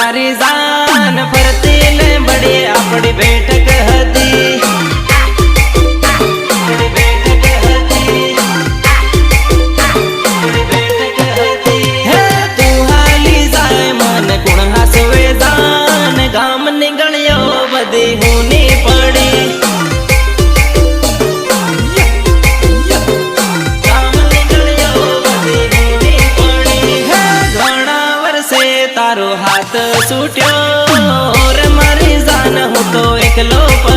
मारी जान फरती ने बड़ी अपनी बैठक हती तू हाली जाए मन कुण हसवे जान गाम निगलियो बदी होनी पड़ी तारो हाथ छूट्यो और मारी जान हूँ तो एकलो।